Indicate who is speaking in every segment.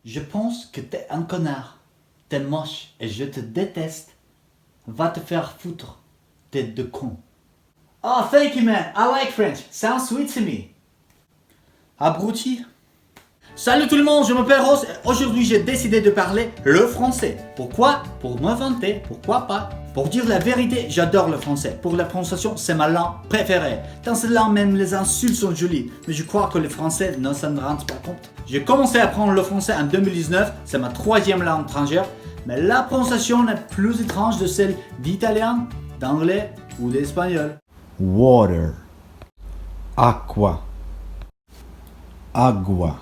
Speaker 1: Je pense que t'es un connard. T'es moche et je te déteste. Va te faire foutre, tête de con. Oh, thank you, man. I like French. Sounds sweet to me. Abruti. Salut tout le monde, je m'appelle Rose et aujourd'hui j'ai décidé de parler le français. Pourquoi? Pour me vanter, pourquoi pas? Pour dire la vérité, j'adore le français. Pour la prononciation, c'est ma langue préférée. Dans cette langue, même les insultes sont jolies. Mais je crois que le français ne s'en rend pas compte. J'ai commencé à apprendre le français en 2019, c'est ma troisième langue étrangère. Mais la prononciation est plus étrange de celle d'italien, d'anglais ou d'espagnol.
Speaker 2: Water, aqua, agua,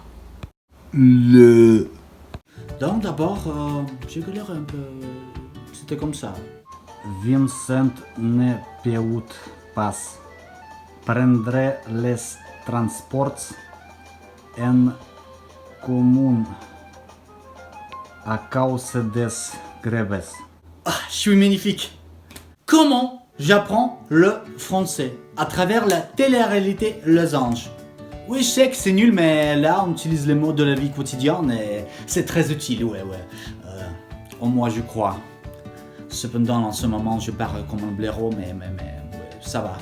Speaker 2: le,
Speaker 1: Donc d'abord, j'ai galéré un peu. C'était comme ça.
Speaker 2: Vincent ne peut pas prendre les transports en commun à cause des grèves.
Speaker 1: Ah, je suis magnifique. Comment j'apprends le français? À travers la télé-réalité Les Anges. Oui, je sais que c'est nul, mais là, on utilise les mots de la vie quotidienne et c'est très utile, ouais. En moi, je crois. Cependant, en ce moment, je parle comme un blaireau, mais ouais, ça va.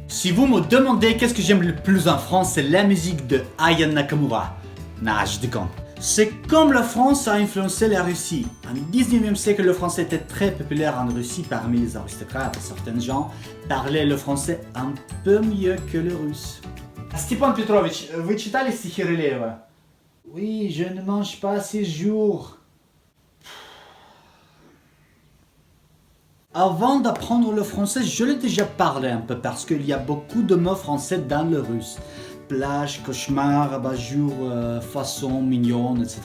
Speaker 1: Si vous me demandez qu'est-ce que j'aime le plus en France, c'est la musique de Aya Nakamura. Nah, je déconne. C'est comme la France a influencé la Russie. En 19e siècle, le français était très populaire en Russie parmi les aristocrates. Certains gens parlaient le français un peu mieux que le russe. Степан Петрович, вы читали стихи Рылеева? Oui, je ne mange pas ces jours. Avant d'apprendre le français, je l'ai déjà parlé un peu parce qu'il y a beaucoup de mots français dans le russe. Plage, cauchemar, abat-jour, façon, mignonne, etc.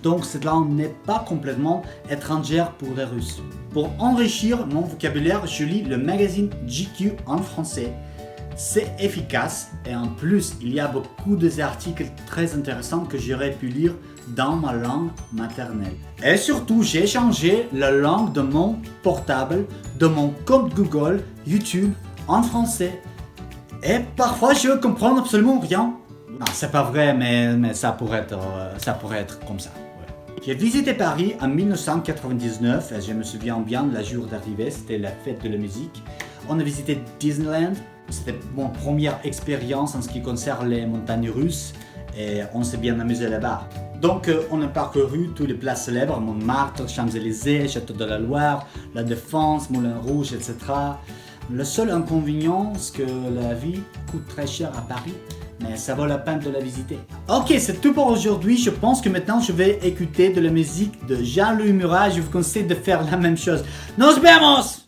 Speaker 1: Donc cette langue n'est pas complètement étrangère pour les Russes. Pour enrichir mon vocabulaire, je lis le magazine GQ en français. C'est efficace et en plus, il y a beaucoup d'articles très intéressants que j'aurais pu lire dans ma langue maternelle. Et surtout, j'ai changé la langue de mon portable, de mon compte Google, YouTube en français. Et parfois, je comprends absolument rien. Non, c'est pas vrai, mais ça pourrait être comme ça. Ouais. J'ai visité Paris en 1999 et je me souviens bien de la jour d'arrivée, c'était la fête de la musique. On a visité Disneyland. C'était mon première expérience en ce qui concerne les montagnes russes et on s'est bien amusé là-bas. Donc on a parcouru toutes les places célèbres, Montmartre, Champs-Élysées, Château de la Loire, La Défense, Moulin Rouge, etc. Le seul inconvénient, c'est que la vie coûte très cher à Paris, mais ça vaut la peine de la visiter. Ok, c'est tout pour aujourd'hui. Je pense que maintenant je vais écouter de la musique de Jean-Louis Murat. Je vous conseille de faire la même chose. Nos vemos!